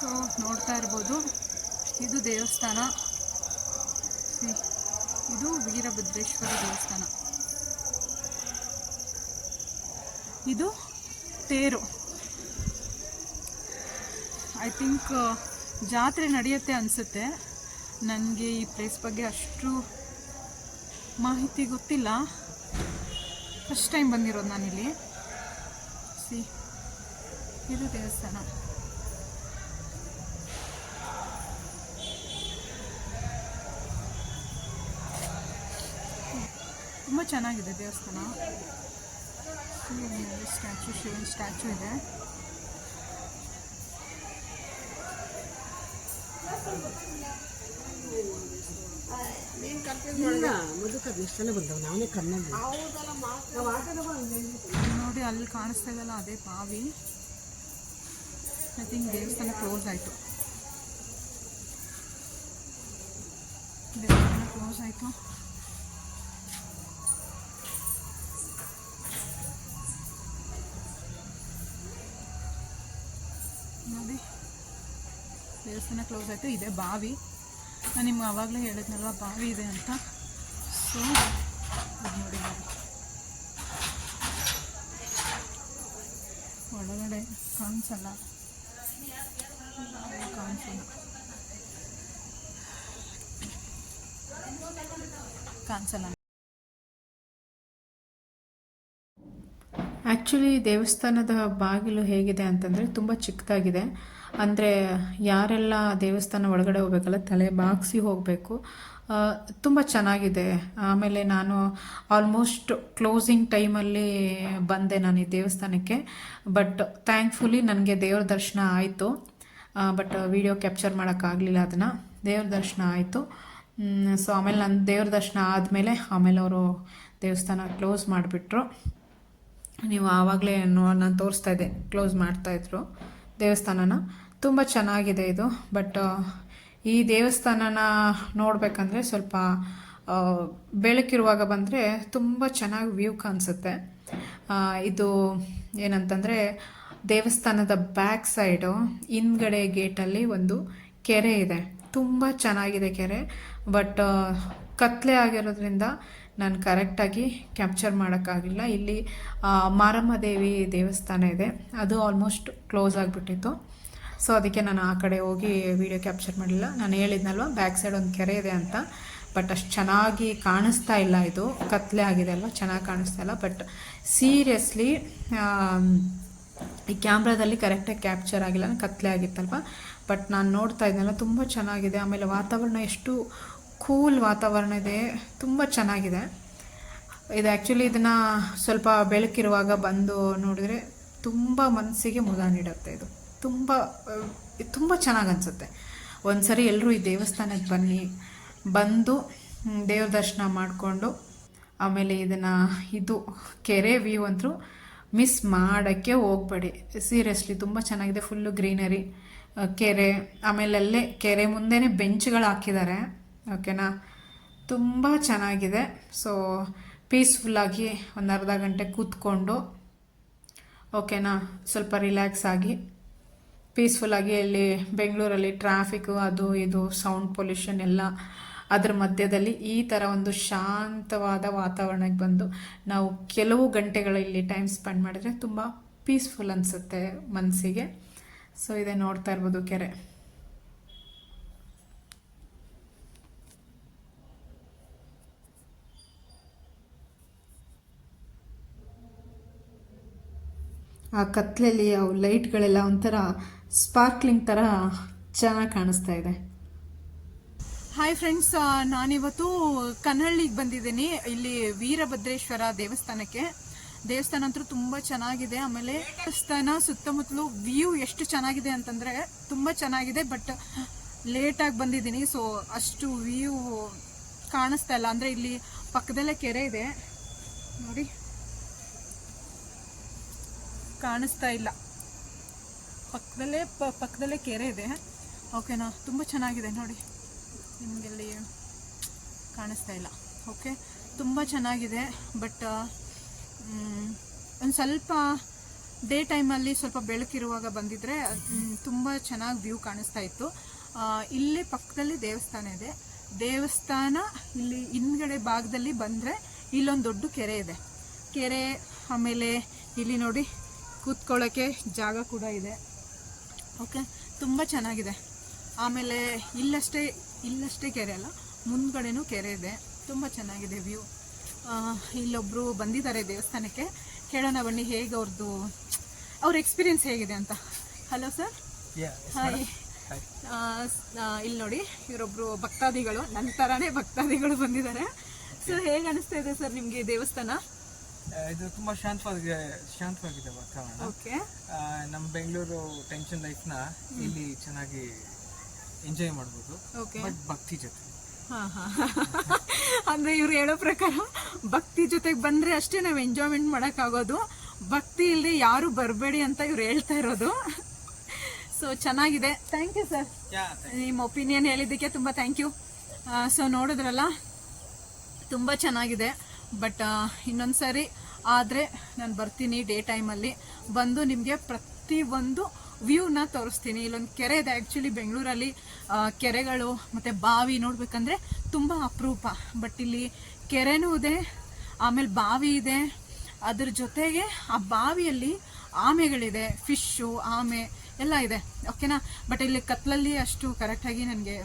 So ನೋಡ್ತಾ ಇರ್ಬೋದು, ಇದು ದೇವಸ್ಥಾನ. ಇದು ವೀರಭದ್ರೇಶ್ವರ ದೇವಸ್ಥಾನ. ಇದು ತೇರು. ಐ ಥಿಂಕ್ ಜಾತ್ರೆ ನಡೆಯುತ್ತೆ ಅನಿಸುತ್ತೆ. ನನಗೆ ಈ ಪ್ಲೇಸ್ ಬಗ್ಗೆ ಅಷ್ಟು ಮಾಹಿತಿ ಗೊತ್ತಿಲ್ಲ. ಫಸ್ಟ್ ಟೈಮ್ ಬಂದಿರೋದು ನಾನಿಲ್ಲಿ. ಇದು ದೇವಸ್ಥಾನ. ತುಂಬ ಚೆನ್ನಾಗಿದೆ ದೇವಸ್ಥಾನ. ಸ್ಟ್ಯಾಚು, ಶಿವನ ಸ್ಟ್ಯಾಚು ಇದೆ. ನೋಡಿ ಅಲ್ಲಿ ಕಾಣಿಸ್ತಾ ಇದಲ್ಲ, ಅದೇ ಬಾವಿ. ಐ ಥಿಂಕ್ ದೇವಸ್ಥಾನ ಕ್ಲೋಸ್ ಆಯಿತು. ನೋಡಿ, ದೇವಸ್ಥಾನ ಕ್ಲೋಸ್ ಆಯಿತು. ಇದೆ ಬಾವಿ. ನಾನು ನಿಮ್ಗೆ ಆವಾಗಲೇ ಹೇಳಿದ್ನಲ್ಲ ಬಾವಿ ಇದೆ ಅಂತ. ಸೊ ಅದು ನೋಡಿ, ಒಳಗಡೆ ಕಾಣಿಸಲ್ಲ. ಆ್ಯಕ್ಚುಲಿ ದೇವಸ್ಥಾನದ ಬಾಗಿಲು ಹೇಗಿದೆ ಅಂತಂದರೆ ತುಂಬ ಚಿಕ್ಕದಾಗಿದೆ. ಅಂದರೆ ಯಾರೆಲ್ಲ ದೇವಸ್ಥಾನ ಒಳಗಡೆ ಹೋಗ್ಬೇಕಲ್ಲ, ತಲೆ ಬಾಗಿಸಿ ಹೋಗಬೇಕು. ತುಂಬ ಚೆನ್ನಾಗಿದೆ. ಆಮೇಲೆ ನಾನು ಆಲ್ಮೋಸ್ಟ್ ಕ್ಲೋಸಿಂಗ್ ಟೈಮಲ್ಲಿ ಬಂದೆ ನಾನು ಈ ದೇವಸ್ಥಾನಕ್ಕೆ. ಬಟ್ ಥ್ಯಾಂಕ್ಫುಲಿ ನನಗೆ ದೇವ್ರ ದರ್ಶನ ಆಯಿತು. ಬಟ್ ವಿಡಿಯೋ ಕ್ಯಾಪ್ಚರ್ ಮಾಡೋಕ್ಕಾಗಲಿಲ್ಲ ಅದನ್ನು. ದೇವ್ರ ದರ್ಶನ ಆಯಿತು. ಸೊ ಆಮೇಲೆ ನನ್ನ ದೇವ್ರ ದರ್ಶನ ಆದಮೇಲೆ ಅವರು ದೇವಸ್ಥಾನ ಕ್ಲೋಸ್ ಮಾಡಿಬಿಟ್ರು. ನೀವು ಆವಾಗಲೇ ನಾನು ತೋರಿಸ್ತಾ ಇದ್ದೆ, ಕ್ಲೋಸ್ ಮಾಡ್ತಾಯಿದ್ರು ದೇವಸ್ಥಾನನ. ತುಂಬ ಚೆನ್ನಾಗಿದೆ ಇದು. ಬಟ್ ಈ ದೇವಸ್ಥಾನನ ನೋಡಬೇಕಂದ್ರೆ ಸ್ವಲ್ಪ ಬೆಳಕಿರುವಾಗ ಬಂದರೆ ತುಂಬ ಚೆನ್ನಾಗಿ ವ್ಯೂ ಕಾಣಿಸುತ್ತೆ. ಇದು ಏನಂತಂದರೆ ದೇವಸ್ಥಾನದ ಬ್ಯಾಕ್ ಸೈಡು ಹಿಂದ್ಗಡೆ ಗೇಟಲ್ಲಿ ಒಂದು ಕೆರೆ ಇದೆ. ತುಂಬ ಚೆನ್ನಾಗಿದೆ ಕೆರೆ. ಬಟ್ ಕತ್ಲೆ ಆಗಿರೋದ್ರಿಂದ ನಾನು ಕರೆಕ್ಟಾಗಿ ಕ್ಯಾಪ್ಚರ್ ಮಾಡೋಕ್ಕಾಗಲಿಲ್ಲ. ಇಲ್ಲಿ ಮಾರಮ್ಮ ದೇವಿ ದೇವಸ್ಥಾನ ಇದೆ, ಅದು ಆಲ್ಮೋಸ್ಟ್ ಕ್ಲೋಸ್ ಆಗಿಬಿಟ್ಟಿತ್ತು. ಸೊ ಅದಕ್ಕೆ ನಾನು ಆ ಕಡೆ ಹೋಗಿ ವಿಡಿಯೋ ಕ್ಯಾಪ್ಚರ್ ಮಾಡಲಿಲ್ಲ. ನಾನು ಹೇಳಿದ್ನಲ್ವ ಬ್ಯಾಕ್ ಸೈಡ್ ಒಂದು ಕೆರೆ ಇದೆ ಅಂತ. ಬಟ್ ಅಷ್ಟು ಚೆನ್ನಾಗಿ ಕಾಣಿಸ್ತಾ ಇಲ್ಲ, ಇದು ಕತ್ಲೆ ಆಗಿದೆ ಅಲ್ವ, ಚೆನ್ನಾಗಿ ಕಾಣಿಸ್ತಾ ಇಲ್ಲ. ಬಟ್ ಸೀರಿಯಸ್ಲಿ ಈ ಕ್ಯಾಮ್ರಾದಲ್ಲಿ ಕರೆಕ್ಟಾಗಿ ಕ್ಯಾಪ್ಚರ್ ಆಗಿಲ್ಲ, ಕತ್ಲೆ ಆಗಿತ್ತಲ್ವ. ಬಟ್ ನಾನು ನೋಡ್ತಾ ಇದ್ನಲ್ಲ, ತುಂಬ ಚೆನ್ನಾಗಿದೆ. ಆಮೇಲೆ ವಾತಾವರಣ ಎಷ್ಟು ಕೂಲ್ ವಾತಾವರಣ ಇದೆ, ತುಂಬ ಚೆನ್ನಾಗಿದೆ ಇದು. ಆ್ಯಕ್ಚುಲಿ ಇದನ್ನು ಸ್ವಲ್ಪ ಬೆಳಕಿರುವಾಗ ಬಂದು ನೋಡಿದರೆ ತುಂಬ ಮನಸ್ಸಿಗೆ ಮುದ ನೀಡುತ್ತೆ. ಇದು ತುಂಬ ಚೆನ್ನಾಗಿ ಅನಿಸುತ್ತೆ. ಒಂದು ಸರಿ ಎಲ್ಲರೂ ಈ ದೇವಸ್ಥಾನಕ್ಕೆ ಬಂದು ದೇವ್ರ ದರ್ಶನ ಮಾಡಿಕೊಂಡು ಆಮೇಲೆ ಇದು ಕೆರೆ ವ್ಯೂ ಅಂತೂ ಮಿಸ್ ಮಾಡೋಕ್ಕೆ ಹೋಗ್ಬೇಡಿ. ಸೀರಿಯಸ್ಲಿ ತುಂಬ ಚೆನ್ನಾಗಿದೆ. ಫುಲ್ಲು ಗ್ರೀನರಿ, ಕೆರೆ. ಆಮೇಲೆ ಅಲ್ಲೇ ಕೆರೆ ಮುಂದೆನೇ ಬೆಂಚ್ಗಳು ಹಾಕಿದ್ದಾರೆ. ಓಕೆನಾ, ತುಂಬ ಚೆನ್ನಾಗಿದೆ. ಸೊ ಪೀಸ್ಫುಲ್ಲಾಗಿ ಒಂದು ಅರ್ಧ ಗಂಟೆ ಕೂತ್ಕೊಂಡು, ಓಕೆನಾ, ಸ್ವಲ್ಪ ರಿಲ್ಯಾಕ್ಸ್ ಆಗಿ ಪೀಸ್ಫುಲ್ಲಾಗಿ. ಅಲ್ಲಿ ಬೆಂಗಳೂರಲ್ಲಿ ಟ್ರಾಫಿಕ್ಕು, ಅದು ಇದು ಸೌಂಡ್ ಪೊಲ್ಯೂಷನ್ ಎಲ್ಲ ಅದ್ರ ಮಧ್ಯದಲ್ಲಿ ಈ ಥರ ಒಂದು ಶಾಂತವಾದ ವಾತಾವರಣಕ್ಕೆ ಬಂದು ನಾವು ಕೆಲವು ಗಂಟೆಗಳು ಇಲ್ಲಿ ಟೈಮ್ ಸ್ಪೆಂಡ್ ಮಾಡಿದರೆ ತುಂಬ ಪೀಸ್ಫುಲ್ ಅನಿಸುತ್ತೆ ಮನಸ್ಸಿಗೆ. ಸೊ ಇದೇ ನೋಡ್ತಾ ಇರ್ಬೋದು ಕೆರೆ. ಆ ಕತ್ಲೆಯಲ್ಲಿ ಅವು ಲೈಟ್ಗಳೆಲ್ಲ ಒಂಥರ ಸ್ಪಾರ್ಕ್ಲಿಂಗ್ ಥರ ಚೆನ್ನಾಗಿ ಕಾಣಿಸ್ತಾ ಇದೆ. ಹಾಯ್ ಫ್ರೆಂಡ್ಸ್, ನಾನಿವತ್ತು ಕನ್ನಳ್ಳಿಗೆ ಬಂದಿದ್ದೀನಿ. ಇಲ್ಲಿ ವೀರಭದ್ರೇಶ್ವರ ದೇವಸ್ಥಾನಕ್ಕೆ. ದೇವಸ್ಥಾನ ಅಂತೂ ತುಂಬ ಚೆನ್ನಾಗಿದೆ. ಆಮೇಲೆ ದೇವಸ್ಥಾನ ಸುತ್ತಮುತ್ತಲು ವ್ಯೂ ಎಷ್ಟು ಚೆನ್ನಾಗಿದೆ ಅಂತಂದರೆ ತುಂಬ ಚೆನ್ನಾಗಿದೆ. ಬಟ್ ಲೇಟಾಗಿ ಬಂದಿದ್ದೀನಿ, ಸೊ ಅಷ್ಟು ವ್ಯೂ ಕಾಣಿಸ್ತಾ ಇಲ್ಲ. ಅಂದರೆ ಇಲ್ಲಿ ಪಕ್ಕದಲ್ಲೇ ಕೆರೆ ಇದೆ ನೋಡಿ, ಕಾಣಿಸ್ತಾ ಇಲ್ಲ. ಪಕ್ಕದಲ್ಲೇ ಕೆರೆ ಇದೆ. ಓಕೆನಾ, ತುಂಬ ಚೆನ್ನಾಗಿದೆ ನೋಡಿ. ನಿಮಗೆಲ್ಲಿ ಕಾಣಿಸ್ತಾ ಇಲ್ಲ. ಓಕೆ, ತುಂಬ ಚೆನ್ನಾಗಿದೆ. ಬಟ್ ಒಂದು ಸ್ವಲ್ಪ ಡೇ ಟೈಮಲ್ಲಿ ಸ್ವಲ್ಪ ಬೆಳಕಿರುವಾಗ ಬಂದಿದ್ರೆ ತುಂಬ ಚೆನ್ನಾಗಿ ವ್ಯೂ ಕಾಣಿಸ್ತಾ ಇತ್ತು. ಇಲ್ಲೇ ಪಕ್ಕದಲ್ಲಿ ದೇವಸ್ಥಾನ ಇದೆ. ದೇವಸ್ಥಾನ ಇಲ್ಲಿ ಹಿಂದ್ಗಡೆ ಭಾಗದಲ್ಲಿ ಬಂದರೆ ಇಲ್ಲೊಂದು ದೊಡ್ಡ ಕೆರೆ ಇದೆ. ಕೆರೆ ಆಮೇಲೆ ಇಲ್ಲಿ ನೋಡಿ ಕೂತ್ಕೊಳ್ಳೋಕ್ಕೆ ಜಾಗ ಕೂಡ ಇದೆ. ಓಕೆ, ತುಂಬ ಚೆನ್ನಾಗಿದೆ. ಆಮೇಲೆ ಇಲ್ಲಷ್ಟೇ ಕೆರೆ ಅಲ್ಲ, ಮುಂದ್ಗಡೆನೂ ಕೆರೆ ಇದೆ. ತುಂಬ ಚೆನ್ನಾಗಿದೆ ವ್ಯೂ. ಇಲ್ಲೊಬ್ಬರು ಬಂದಿದ್ದಾರೆ ದೇವಸ್ಥಾನಕ್ಕೆ, ಕೇಳೋಣ ಬನ್ನಿ ಹೇಗೆ ಅವ್ರ ಎಕ್ಸ್ಪೀರಿಯನ್ಸ್ ಹೇಗಿದೆ ಅಂತ. Hello sir. ಹಾಯ್. ಇಲ್ಲಿ ನೋಡಿ ಇವರೊಬ್ಬರು ಭಕ್ತಾದಿಗಳು, ನನ್ನ ಥರನೇ ಭಕ್ತಾದಿಗಳು ಬಂದಿದ್ದಾರೆ. ಸೊ ಹೇಗೆ ಅನಿಸ್ತಾ ಇದೆ ಸರ್ ನಿಮಗೆ ದೇವಸ್ಥಾನ? ಇದು ತುಂಬಾ ಶಾಂತವಾಗಿದೆ ವಾತಾವರಣ. ಓಕೆ. ನಮ್ಮ ಬೆಂಗಳೂರು ಟೆನ್ಷನ್ ಲೈಫ್ನ ಇಲ್ಲಿ ಚೆನ್ನಾಗಿ ಎಂಜಾಯ್ ಮಾಡ್ಬೋದು. ಬಟ್ ಭಕ್ತಿ ಜೊತೆ. ಅಂದ್ರೆ ಇವ್ರು ಹೇಳೋ ಪ್ರಕಾರ ಭಕ್ತಿ ಜೊತೆಗೆ ಬಂದ್ರೆ ಅಷ್ಟೇ ನಾವು ಎಂಜಾಯ್ಮೆಂಟ್ ಮಾಡೋಕ್ಕಾಗೋದು, ಭಕ್ತಿ ಇಲ್ಲದೆ ಯಾರು ಬರಬೇಡಿ ಅಂತ ಇವ್ರು ಹೇಳ್ತಾ ಇರೋದು. ಸೊ ಚೆನ್ನಾಗಿದೆ. ಥ್ಯಾಂಕ್ ಯು ಸರ್, ನಿಮ್ಮ ಒಪಿನಿಯನ್ ಹೇಳಿದ್ದಕ್ಕೆ ತುಂಬ ಥ್ಯಾಂಕ್ ಯು. ಸೊ ನೋಡಿದ್ರಲ್ಲ, ತುಂಬ ಚೆನ್ನಾಗಿದೆ. ಬಟ್ ಇನ್ನೊಂದು ಸರಿ ಆದರೆ ನಾನು ಬರ್ತೀನಿ, ಡೇ ಟೈಮಲ್ಲಿ ಬಂದು ನಿಮಗೆ ಪ್ರತಿಯೊಂದು ವ್ಯೂನ ತೋರಿಸ್ತೀನಿ. ಇಲ್ಲೊಂದು ಕೆರೆ ಇದೆ. ಆ್ಯಕ್ಚುಲಿ ಬೆಂಗಳೂರಲ್ಲಿ ಕೆರೆಗಳು ಮತ್ತು ಬಾವಿ ನೋಡಬೇಕಂದ್ರೆ ತುಂಬ ಅಪರೂಪ. ಬಟ್ ಇಲ್ಲಿ ಕೆರೆನೂ ಇದೆ, ಆಮೇಲೆ ಬಾವಿ ಇದೆ. ಅದ್ರ ಜೊತೆಗೆ ಆ ಬಾವಿಯಲ್ಲಿ ಆಮೆಗಳಿದೆ, ಫಿಶ್ಶು, ಆಮೆ ಎಲ್ಲ ಇದೆ. ಓಕೆನಾ. ಬಟ್ ಇಲ್ಲಿ ಕತ್ಲಲ್ಲಿ ಅಷ್ಟು ಕರೆಕ್ಟಾಗಿ ನನಗೆ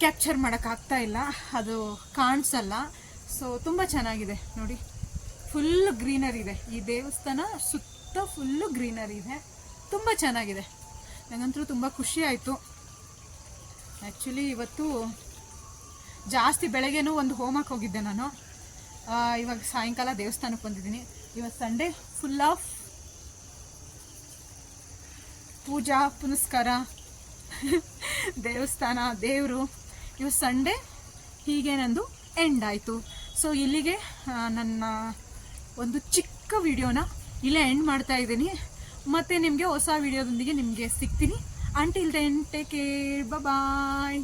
ಕ್ಯಾಪ್ಚರ್ ಮಾಡೋಕ್ಕಾಗ್ತಾ ಇಲ್ಲ, ಅದು ಕಾಣಿಸಲ್ಲ. ಸೊ ತುಂಬ ಚೆನ್ನಾಗಿದೆ ನೋಡಿ, ಫುಲ್ ಗ್ರೀನರಿ ಇದೆ. ಈ ದೇವಸ್ಥಾನ ಸುತ್ತ ಫುಲ್ಲು ಗ್ರೀನರಿ ಇದೆ, ತುಂಬ ಚೆನ್ನಾಗಿದೆ. ನನಗಂತೂ ತುಂಬ ಖುಷಿ ಆಯಿತು. ಆ್ಯಕ್ಚುಲಿ ಇವತ್ತು ಜಾಸ್ತಿ ಬೆಳಗ್ಗೆನೂ ಒಂದು ಹೋಮಕ್ಕೆ ಹೋಗಿದ್ದೆ ನಾನು. ಇವಾಗ ಸಾಯಂಕಾಲ ದೇವಸ್ಥಾನಕ್ಕೆ ಬಂದಿದ್ದೀನಿ. ಇವತ್ತು ಸಂಡೇ ಫುಲ್ ಆಫ್ ಪೂಜಾ ಪುನಸ್ಕಾರ, ದೇವಸ್ಥಾನ, ದೇವರು. ಇವತ್ತು ಸಂಡೇ ಹೀಗೆ ನಂದು ಎಂಡ್ ಆಯಿತು. ಸೊ ಇಲ್ಲಿಗೆ ನನ್ನ ಒಂದು ಚಿಕ್ಕ ವಿಡಿಯೋನ ಇಲ್ಲೇ ಎಂಡ್ ಮಾಡ್ತಾ ಇದ್ದೀನಿ. ಮತ್ತು ನಿಮಗೆ ಹೊಸ ವಿಡಿಯೋದೊಂದಿಗೆ ನಿಮಗೆ ಸಿಗ್ತೀನಿ. ಅಂಟಿಲ್ ದೆನ್ ಟೇಕ್ ಕೇರ್, ಬಾಯ್.